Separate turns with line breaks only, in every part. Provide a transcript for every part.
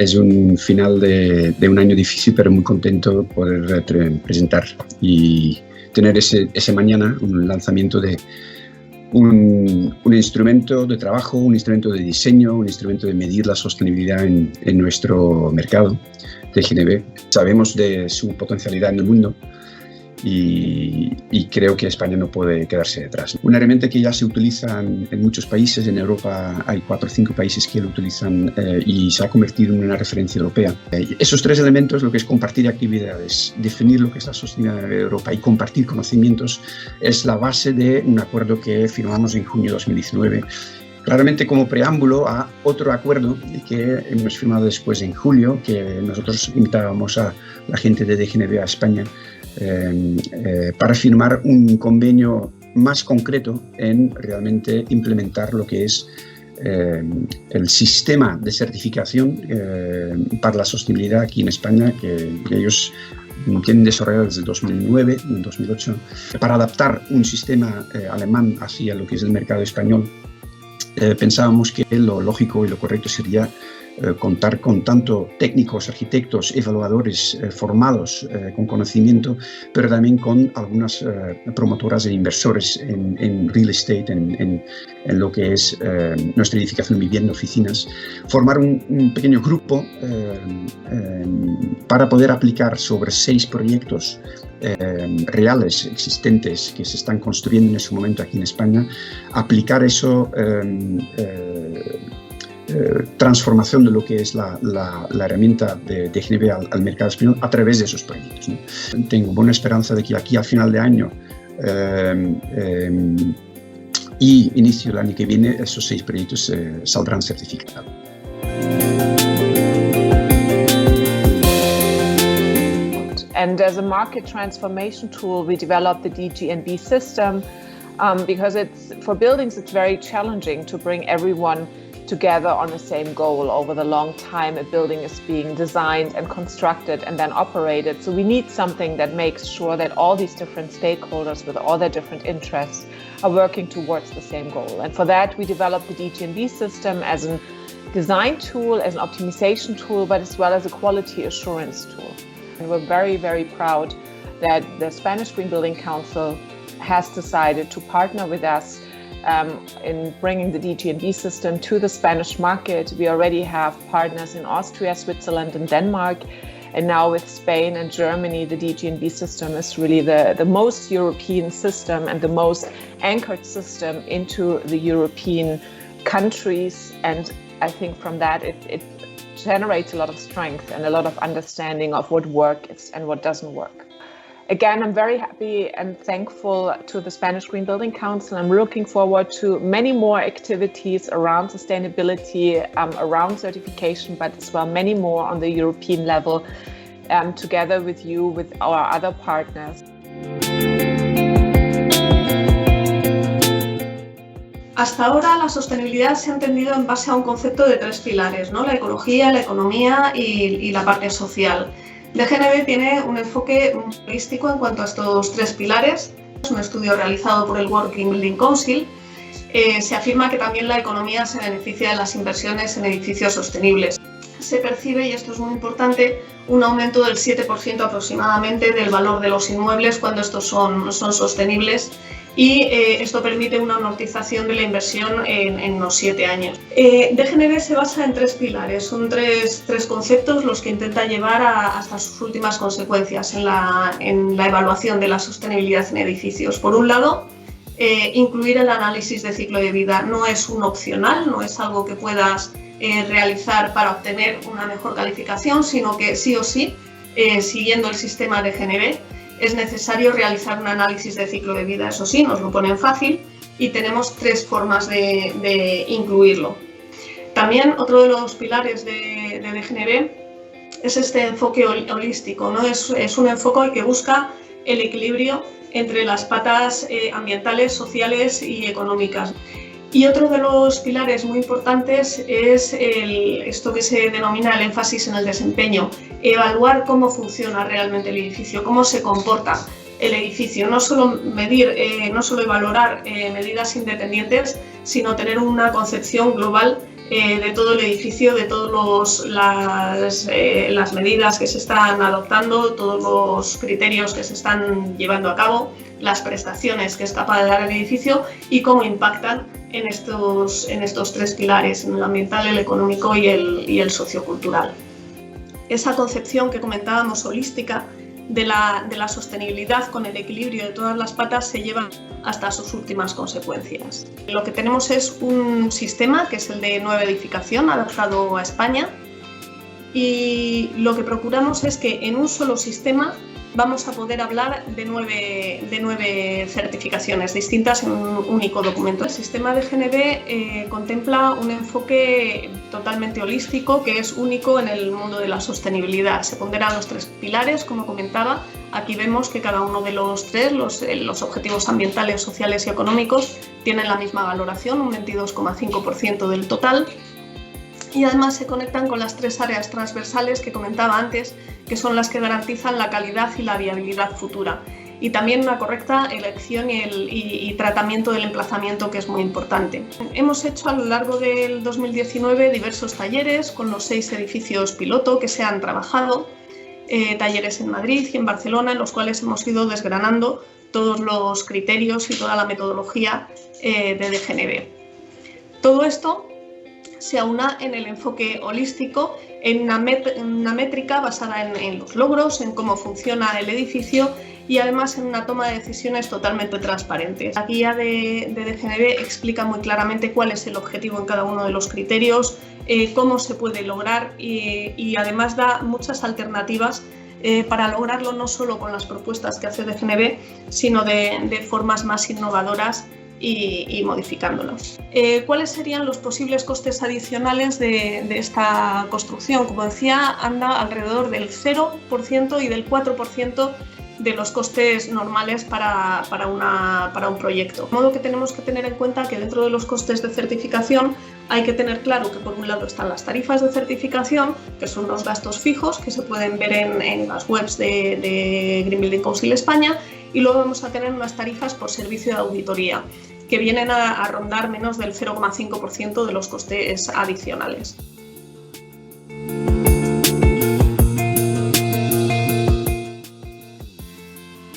Es un final de un año difícil, pero muy contento de poder presentar y tener ese mañana un lanzamiento de un instrumento de trabajo, un instrumento de diseño, un instrumento de medir la sostenibilidad en nuestro mercado de DGNB. Sabemos de su potencialidad en el mundo y creo que España no puede quedarse detrás. Una herramienta que ya se utiliza en muchos países. En Europa hay 4 o 5 países que lo utilizan y se ha convertido en una referencia europea. Esos 3 elementos, lo que es compartir actividades, definir lo que es la sostenibilidad de Europa y compartir conocimientos, es la base de un acuerdo que firmamos en junio de 2019. Claramente como preámbulo a otro acuerdo que hemos firmado después en julio, que nosotros invitábamos a la gente de DGNB a España para firmar un convenio más concreto en realmente implementar lo que es el sistema de certificación para la sostenibilidad aquí en España, que ellos tienen desarrollado desde 2009, 2008, para adaptar un sistema alemán hacia lo que es el mercado español. Pensábamos que lo lógico y lo correcto sería contar con tanto técnicos, arquitectos, evaluadores formados con conocimiento, pero también con algunas promotoras e inversores en real estate, en lo que es nuestra edificación, vivienda, oficinas. Formar un pequeño grupo para poder aplicar sobre 6 proyectos reales, existentes, que se están construyendo en ese momento aquí en España, aplicar eso, transformación de lo que es la herramienta de DGNB al mercado español a través de esos proyectos, ¿no? Tengo buena esperanza de que aquí al final de año y inicio del año que viene esos 6 proyectos saldrán certificados.
And as a market transformation tool, we developed the DGNB system because for buildings it's very challenging to bring everyone together on the same goal over the long time a building is being designed and constructed and then operated. So we need something that makes sure that all these different stakeholders with all their different interests are working towards the same goal. And for that we developed the DGNB system as a design tool, as an optimization tool, but as well as a quality assurance tool. And we're very, very proud that the Spanish Green Building Council has decided to partner with us in bringing the DGNB system to the Spanish market. We already have partners in Austria, Switzerland and Denmark, and now with Spain and Germany, the DGNB system is really the most European system and the most anchored system into the European countries. And I think from that it generates a lot of strength and a lot of understanding of what works and what doesn't work. Again, I'm very happy and thankful to the Spanish Green Building Council. I'm looking forward to many more activities around sustainability, around certification, but as well many more on the European level, together with you, with our other partners.
Hasta ahora la sostenibilidad se ha entendido en base a un concepto de 3 pilares, ¿no? La ecología, la economía y la parte social. DGNB tiene un enfoque holístico en cuanto a estos 3 pilares. Es un estudio realizado por el World Green Building Council. Se afirma que también la economía se beneficia de las inversiones en edificios sostenibles. Se percibe, y esto es muy importante, un aumento del 7% aproximadamente del valor de los inmuebles cuando estos son sostenibles, y esto permite una amortización de la inversión en unos 7 años. DGNB se basa en 3 pilares, son tres conceptos los que intenta llevar hasta sus últimas consecuencias en la evaluación de la sostenibilidad en edificios. Por un lado, incluir el análisis de ciclo de vida no es un opcional, no es algo que puedas realizar para obtener una mejor calificación, sino que sí o sí, siguiendo el sistema DGNB, es necesario realizar un análisis de ciclo de vida. Eso sí, nos lo ponen fácil y tenemos 3 formas de incluirlo. También otro de los pilares de DGNB es este enfoque holístico, ¿no? Es un enfoque que busca el equilibrio entre las patas ambientales, sociales y económicas. Y otro de los pilares muy importantes es esto que se denomina el énfasis en el desempeño, evaluar cómo funciona realmente el edificio, cómo se comporta el edificio, no solo medir, no solo valorar medidas independientes, sino tener una concepción global de todo el edificio, de todas las medidas que se están adoptando, todos los criterios que se están llevando a cabo, las prestaciones que es capaz de dar el edificio y cómo impactan en estos tres pilares, en el ambiental, el económico y el sociocultural. Esa concepción que comentábamos holística de la sostenibilidad con el equilibrio de todas las patas se lleva hasta sus últimas consecuencias. Lo que tenemos es un sistema que es el de nueva edificación adaptado a España y lo que procuramos es que en un solo sistema vamos a poder hablar de nueve certificaciones distintas en un único documento. El sistema de GNB contempla un enfoque totalmente holístico que es único en el mundo de la sostenibilidad. Se ponderan los tres pilares, como comentaba. Aquí vemos que cada uno de los tres, los objetivos ambientales, sociales y económicos, tienen la misma valoración, un 22,5% del total. Y además se conectan con las tres áreas transversales que comentaba antes, que son las que garantizan la calidad y la viabilidad futura. Y también una correcta elección y tratamiento del emplazamiento, que es muy importante. Hemos hecho a lo largo del 2019 diversos talleres con los 6 edificios piloto que se han trabajado, talleres en Madrid y en Barcelona, en los cuales hemos ido desgranando todos los criterios y toda la metodología de DGNB. Todo esto se aúna en el enfoque holístico, en una métrica basada en los logros, en cómo funciona el edificio y además en una toma de decisiones totalmente transparente. La guía de DGNB explica muy claramente cuál es el objetivo en cada uno de los criterios, cómo se puede lograr y además da muchas alternativas para lograrlo no solo con las propuestas que hace DGNB, sino de formas más innovadoras y modificándolos. ¿Cuáles serían los posibles costes adicionales de esta construcción? Como decía, anda alrededor del 0% y del 4% de los costes normales para un proyecto. De modo que tenemos que tener en cuenta que dentro de los costes de certificación hay que tener claro que por un lado están las tarifas de certificación, que son los gastos fijos que se pueden ver en las webs de Green Building Council España, y luego vamos a tener unas tarifas por servicio de auditoría que vienen a rondar menos del 0,5% de los costes adicionales.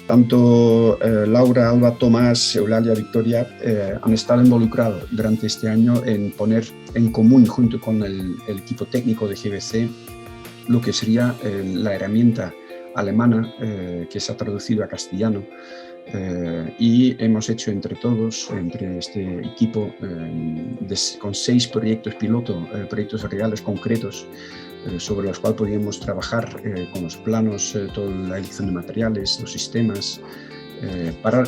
Tanto Laura, Alba, Tomás, Eulalia, Victoria han estado involucrados durante este año en poner en común, junto con el equipo técnico de GBC, lo que sería la herramienta alemana que se ha traducido a castellano. Y hemos hecho entre todos, entre este equipo, con 6 proyectos piloto, proyectos reales concretos, sobre los cuales podíamos trabajar con los planos, toda la elección de materiales, los sistemas, para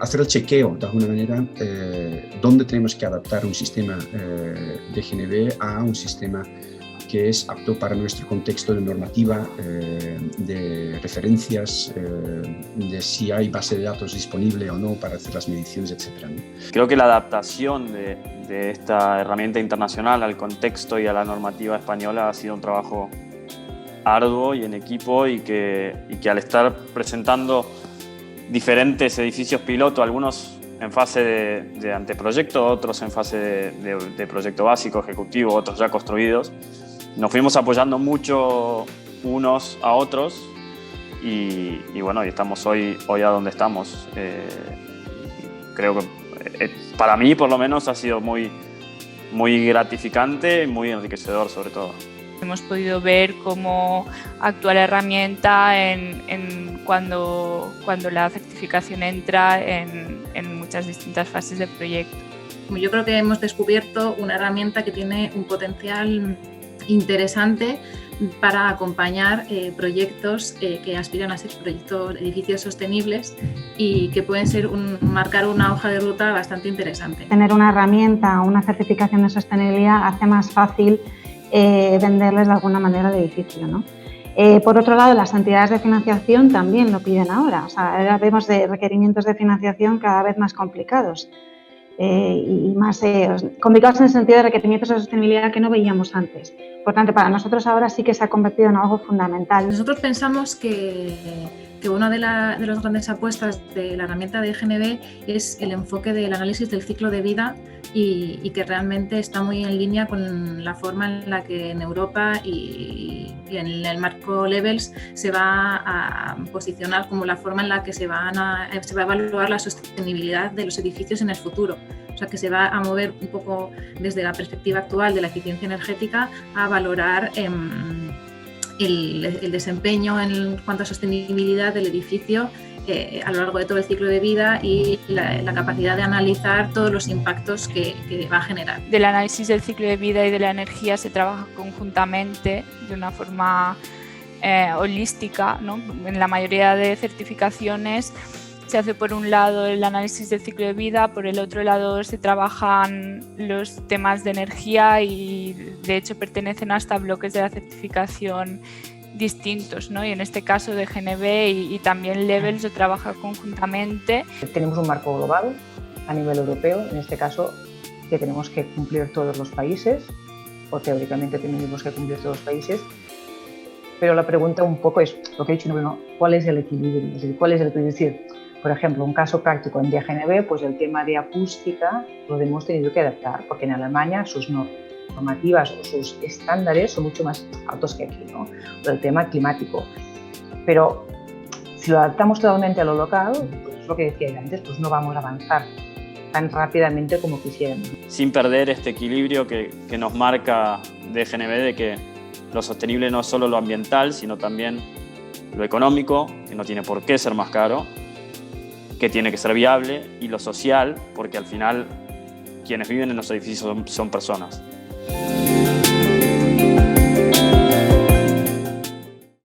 hacer el chequeo de alguna manera dónde tenemos que adaptar un sistema de GNB a un sistema que es apto para nuestro contexto de normativa, de referencias, de si hay base de datos disponible o no para hacer las mediciones, etc. ¿no?
Creo que la adaptación de esta herramienta internacional al contexto y a la normativa española ha sido un trabajo arduo y en equipo y que al estar presentando diferentes edificios piloto, algunos en fase de anteproyecto, otros en fase de proyecto básico, ejecutivo, otros ya construidos, nos fuimos apoyando mucho unos a otros y bueno, y estamos hoy a donde estamos. Creo que para mí por lo menos ha sido muy gratificante y muy enriquecedor sobre todo.
Hemos podido ver cómo actúa la herramienta cuando la certificación entra en muchas distintas fases del proyecto.
Yo creo que hemos descubierto una herramienta que tiene un potencial interesante para acompañar proyectos que aspiran a ser proyectos de edificios sostenibles y que pueden marcar una hoja de ruta bastante interesante.
Tener una herramienta, una certificación de sostenibilidad hace más fácil venderles de alguna manera el edificio, ¿no? Por otro lado, las entidades de financiación también lo piden ahora. O sea, ahora vemos de requerimientos de financiación cada vez más complicados. Y más complicados en el sentido de requerimientos de sostenibilidad que no veíamos antes. Por tanto, para nosotros ahora sí que se ha convertido en algo fundamental.
Nosotros pensamos que que una de las grandes apuestas de la herramienta de GNB es el enfoque del análisis del ciclo de vida y que realmente está muy en línea con la forma en la que en Europa y en el marco Levels se va a posicionar como la forma en la que se va a evaluar la sostenibilidad de los edificios en el futuro. O sea, que se va a mover un poco desde la perspectiva actual de la eficiencia energética a valorar el desempeño en cuanto a sostenibilidad del edificio a lo largo de todo el ciclo de vida y la capacidad de analizar todos los impactos que va a generar.
Del análisis del ciclo de vida y de la energía se trabaja conjuntamente de una forma holística, ¿no? En la mayoría de certificaciones se hace por un lado el análisis del ciclo de vida, por el otro lado se trabajan los temas de energía y de hecho pertenecen hasta bloques de la certificación distintos, ¿no? Y en este caso de GNB y también Levels se trabaja conjuntamente.
Tenemos un marco global a nivel europeo, en este caso que tenemos que cumplir todos los países, o teóricamente tenemos que cumplir todos los países, pero la pregunta un poco es, lo que he dicho, no, ¿cuál es el equilibrio? Es decir, ¿cuál es el equilibrio? Es decir, por ejemplo, un caso práctico en DGNB, pues el tema de acústica lo hemos tenido que adaptar, porque en Alemania sus normativas o sus estándares son mucho más altos que aquí, ¿no? Por el tema climático. Pero si lo adaptamos totalmente a lo local, pues es lo que decía antes, pues no vamos a avanzar tan rápidamente como quisiéramos.
Sin perder este equilibrio que nos marca DGNB de que lo sostenible no es solo lo ambiental, sino también lo económico, que no tiene por qué ser más caro, que tiene que ser viable, y lo social, porque al final quienes viven en los edificios son personas.